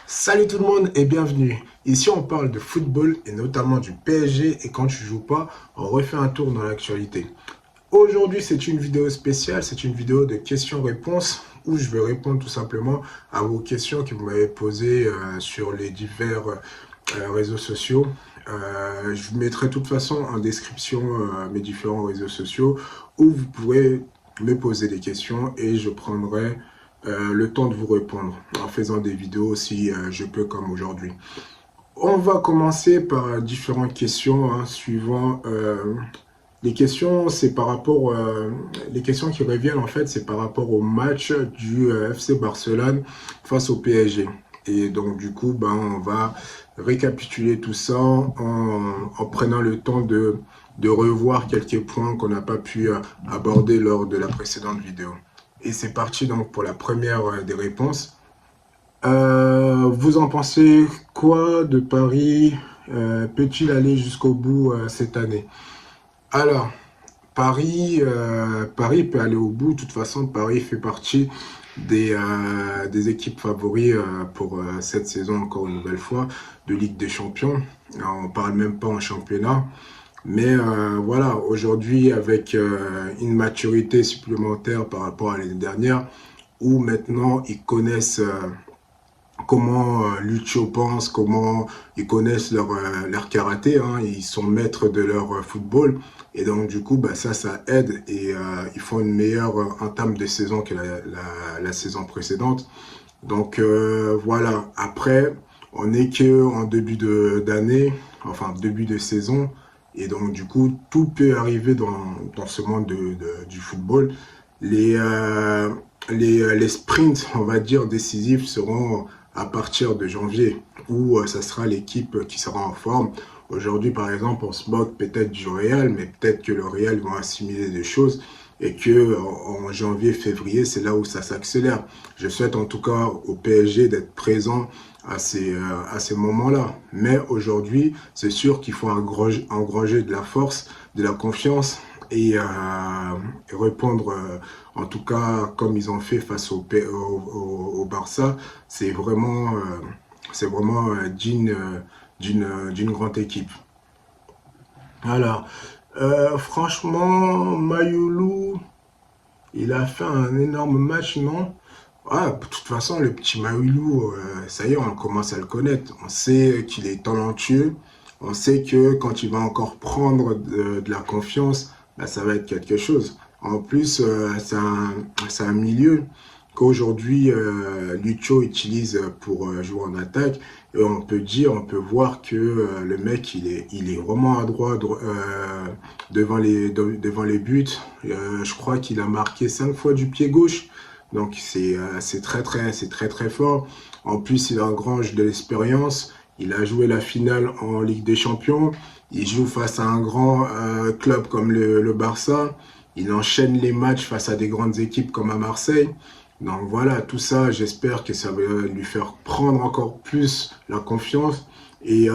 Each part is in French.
Salut tout le monde et bienvenue. Ici on parle de football et notamment du PSG et quand tu joues pas, on refait un tour dans l'actualité. Aujourd'hui c'est une vidéo spéciale, c'est une vidéo de questions-réponses où je vais répondre tout simplement à vos questions que vous m'avez posées sur les divers réseaux sociaux. Je vous mettrai de toute façon en description mes différents réseaux sociaux où vous pourrez me poser des questions et je prendrai le temps de vous répondre en faisant des vidéos si je peux comme aujourd'hui. On va commencer par différentes questions suivant les questions, c'est par rapport les questions qui reviennent en fait, c'est par rapport au match du FC Barcelone face au PSG. Et donc du coup, on va récapituler tout ça en prenant le temps de revoir quelques points qu'on n'a pas pu aborder lors de la précédente vidéo. Et c'est parti donc pour la première des réponses. Vous en pensez quoi de Paris? Peut-il aller jusqu'au bout cette année? Alors, Paris peut aller au bout. De toute façon, Paris fait partie des équipes favoris pour cette saison, encore une nouvelle fois, de Ligue des Champions. Alors, on parle même pas en championnat. Mais voilà, aujourd'hui, avec une maturité supplémentaire par rapport à l'année dernière, où maintenant ils connaissent comment Lucho pense, comment ils connaissent leur karaté, ils sont maîtres de leur football. Et donc du coup, ça aide et ils font une meilleure entame de saison que la saison précédente. Donc voilà, après, on n'est que en d'année, enfin début de saison. Et donc du coup, tout peut arriver dans ce monde du football. Les, euh, les sprints, on va dire, décisifs seront à partir de janvier, où ça sera l'équipe qui sera en forme. Aujourd'hui, par exemple, on se moque peut-être du Real, mais peut-être que le Real vont assimiler des choses et que en janvier, février, c'est là où ça s'accélère. Je souhaite en tout cas au PSG d'être présent à ces moments-là. Mais aujourd'hui, c'est sûr qu'il faut engranger de la force, de la confiance et répondre, en tout cas, comme ils ont fait face au Barça, c'est vraiment digne d'une grande équipe. Alors, franchement, Mayulu, il a fait un énorme match, non? Ah, de toute façon, le petit Maoulou, ça y est, on commence à le connaître. On sait qu'il est talentueux. On sait que quand il va encore prendre de la confiance, ça va être quelque chose. En plus, c'est un milieu qu'aujourd'hui Lucho utilise pour jouer en attaque. Et on peut voir que le mec, il est vraiment adroit devant les buts. Je crois qu'il a marqué 5 fois du pied gauche. Donc c'est très très fort. En plus, il engrange de l'expérience. Il a joué la finale en Ligue des Champions. Il joue face à un grand club comme le Barça. Il enchaîne les matchs face à des grandes équipes comme à Marseille. Donc voilà, tout ça, j'espère que ça va lui faire prendre encore plus la confiance et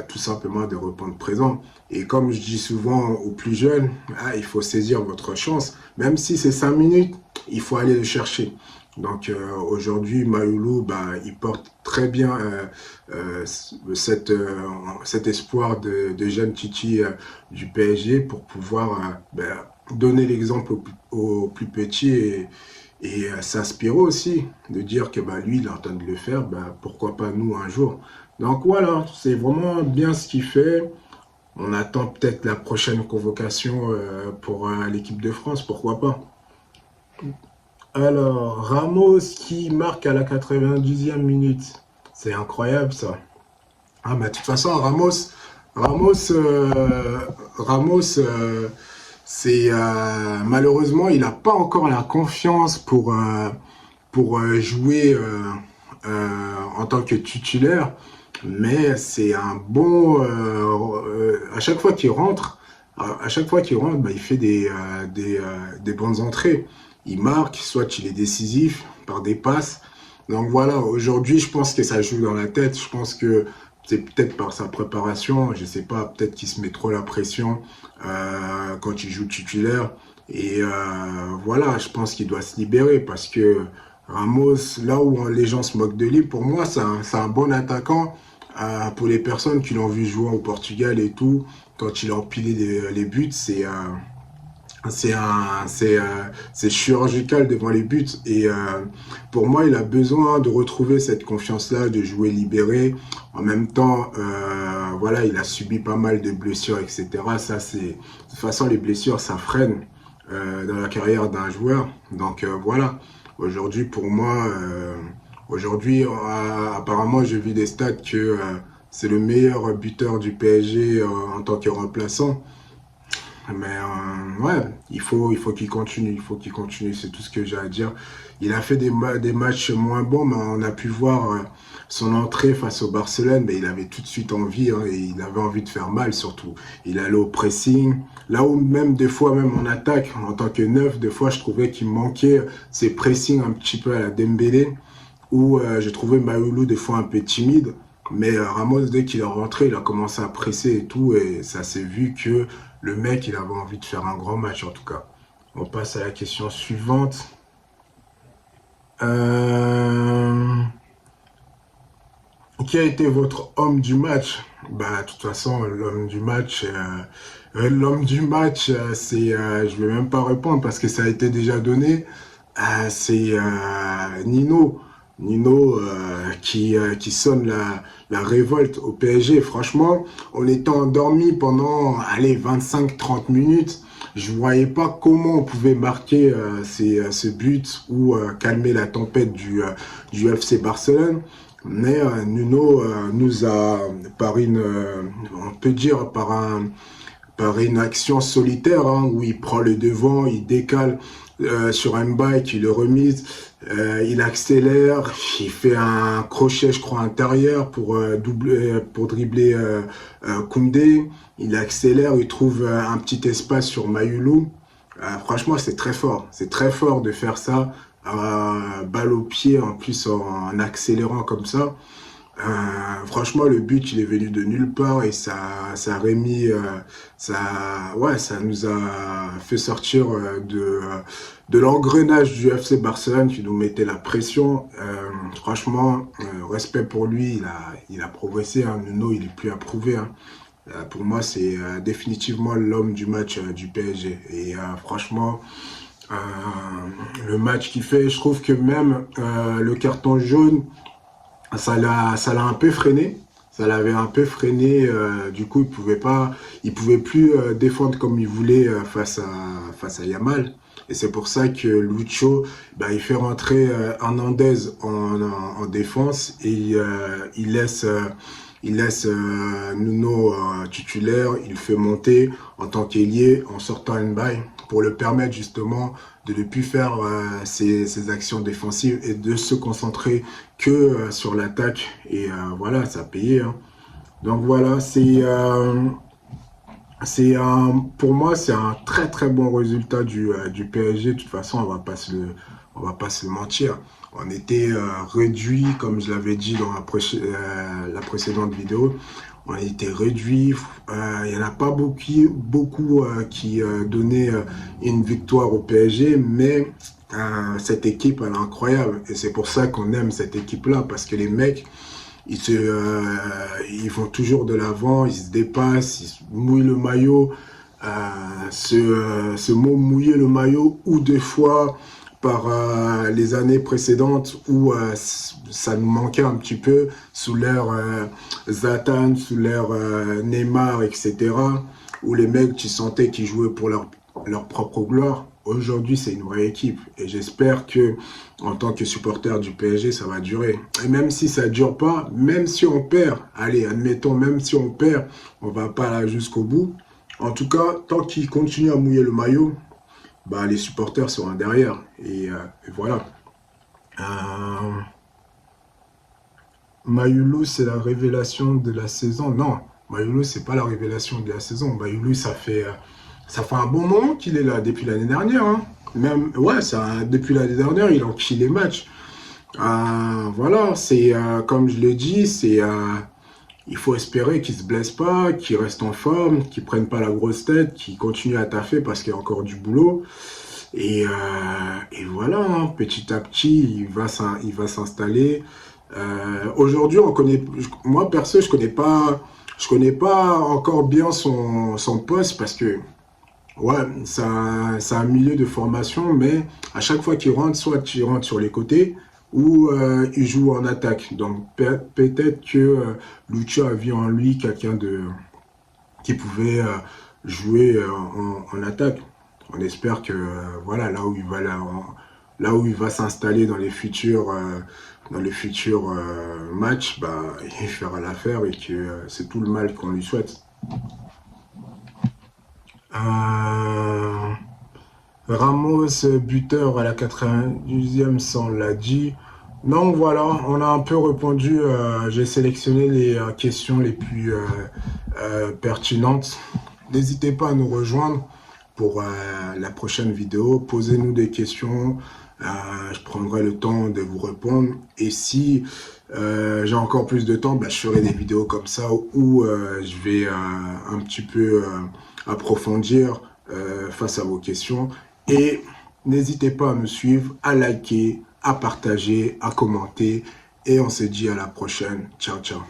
tout simplement de répondre présent. Et comme je dis souvent aux plus jeunes, il faut saisir votre chance. Même si c'est 5 minutes, il faut aller le chercher. Donc aujourd'hui, Mayoulou, il porte très bien cet espoir de jeune Titi du PSG pour pouvoir donner l'exemple aux plus petits et s'inspirer aussi de dire que lui, il est en train de le faire, pourquoi pas nous un jour. Donc voilà, c'est vraiment bien ce qu'il fait. On attend peut-être la prochaine convocation pour l'équipe de France, pourquoi pas. Alors, Ramos qui marque à la 90e minute. C'est incroyable ça. Ah, mais de toute façon, Ramos, c'est malheureusement, il n'a pas encore la confiance pour jouer en tant que titulaire. Mais c'est un bon. À chaque fois qu'il rentre, il fait des bonnes entrées. Il marque, soit il est décisif par des passes. Donc voilà, aujourd'hui, je pense que ça joue dans la tête. Je pense que c'est peut-être par sa préparation, je sais pas, peut-être qu'il se met trop la pression quand il joue titulaire. Et voilà, je pense qu'il doit se libérer parce que Ramos, là où les gens se moquent de lui, pour moi, c'est un bon attaquant. Pour les personnes qui l'ont vu jouer au Portugal et tout, quand il a empilé les buts, c'est chirurgical devant les buts. Et pour moi, il a besoin de retrouver cette confiance-là, de jouer libéré. En même temps, voilà, il a subi pas mal de blessures, etc. Ça, de toute façon, les blessures, ça freine dans la carrière d'un joueur. Donc voilà, aujourd'hui, pour moi, aujourd'hui, apparemment, je vis des stats que c'est le meilleur buteur du PSG en tant que remplaçant. Mais ouais, il faut qu'il continue, il faut qu'il continue, c'est tout ce que j'ai à dire. Il a fait des matchs moins bons, mais on a pu voir son entrée face au Barcelone, mais il avait tout de suite envie, hein, et il avait envie de faire mal surtout. Il allait au pressing, là où même des fois, même en attaque, en tant que neuf, des fois je trouvais qu'il manquait ses pressings un petit peu à la Dembélé, où j'ai trouvé Maoulou des fois un peu timide. Mais Ramos, dès qu'il est rentré, il a commencé à presser et tout, et ça s'est vu que le mec, il avait envie de faire un grand match en tout cas. On passe à la question suivante. Euh, Qui a été votre homme du match? Bah, de toute façon, l'homme du match, je vais même pas répondre parce que ça a été déjà donné. C'est Nino. Nino qui sonne la révolte au PSG. Franchement, on était endormi pendant, allez, 25-30 minutes. Je voyais pas comment on pouvait marquer ce but ou calmer la tempête du FC Barcelone. Mais Nuno nous a, on peut dire, par une action solitaire, hein, où il prend le devant, il décale sur un bike, il le remise, il accélère, il fait un crochet, je crois, intérieur pour dribbler Koundé, il accélère, il trouve un petit espace sur Mayulu. Franchement, c'est très fort de faire ça, balle au pied, en plus en accélérant comme ça. Franchement, le but, il est venu de nulle part et ça a remis, ouais, ça nous a fait sortir de l'engrenage du FC Barcelone qui nous mettait la pression. Franchement, respect pour lui, il a progressé. Hein. Nuno, il est plus à prouver. Hein. Pour moi, c'est définitivement l'homme du match du PSG. Et franchement, euh, le match qu'il fait, je trouve que même le carton jaune, ça l'a un peu freiné. Ça l'avait un peu freiné. Du coup, il pouvait plus défendre comme il voulait face à Yamal. Et c'est pour ça que Lucho, bah, il fait rentrer Hernandez en défense et il laisse Nuno titulaire. Il le fait monter en tant qu'ailier en sortant une balle pour le permettre justement de ne plus faire ses actions défensives et de se concentrer que sur l'attaque. Et voilà, ça a payé. Hein. Donc voilà, pour moi, c'est un très très bon résultat du PSG. De toute façon, on va pas se le mentir. On était réduit, comme je l'avais dit dans la précédente vidéo. On était réduit. Il n'y en a pas beaucoup qui donnaient une victoire au PSG, mais cette équipe, elle est incroyable. Et c'est pour ça qu'on aime cette équipe-là, parce que les mecs, ils vont toujours de l'avant, ils se dépassent, ils se mouillent le maillot. Ce mot mouiller le maillot, ou des fois par les années précédentes où ça nous manquait un petit peu sous l'ère Zlatan, sous l'ère Neymar, etc. Où les mecs, tu sentais qu'ils jouaient pour leur propre gloire. Aujourd'hui, c'est une vraie équipe et j'espère que, en tant que supporter du PSG, ça va durer. Et même si ça dure pas, même si on perd, allez, admettons, même si on perd, on va pas là jusqu'au bout. En tout cas, tant qu'ils continuent à mouiller le maillot, bah, les supporters seront derrière. Et voilà. Mayulu, c'est la révélation de la saison. Non, Mayulu, c'est pas la révélation de la saison. Mayulu, ça fait un bon moment qu'il est là, depuis l'année dernière. Hein. Même, ouais, depuis l'année dernière, il enquille les matchs. Voilà, comme je l'ai dit, il faut espérer qu'il ne se blesse pas, qu'il reste en forme, qu'il ne prenne pas la grosse tête, qu'il continue à taffer parce qu'il y a encore du boulot. Et voilà, hein, petit à petit, il va s'installer. Aujourd'hui, moi perso, je connais pas encore bien son poste parce que ouais, c'est un milieu de formation, mais à chaque fois qu'il rentre, soit il rentre sur les côtés ou il joue en attaque. Donc peut-être que Lucho a vu en lui quelqu'un qui pouvait jouer en attaque. On espère que voilà, là où il va s'installer dans les futurs matchs, bah, il fera l'affaire et que c'est tout le mal qu'on lui souhaite. Euh, Ramos, buteur à la 92e, ça on l'a dit. Donc voilà, on a un peu répondu. J'ai sélectionné les questions les plus pertinentes. N'hésitez pas à nous rejoindre pour la prochaine vidéo. Posez-nous des questions. Je prendrai le temps de vous répondre. Et si j'ai encore plus de temps, bah, je ferai des vidéos comme ça où je vais un petit peu approfondir face à vos questions. Et n'hésitez pas à me suivre, à liker, à partager, à commenter. Et on se dit à la prochaine. Ciao, ciao.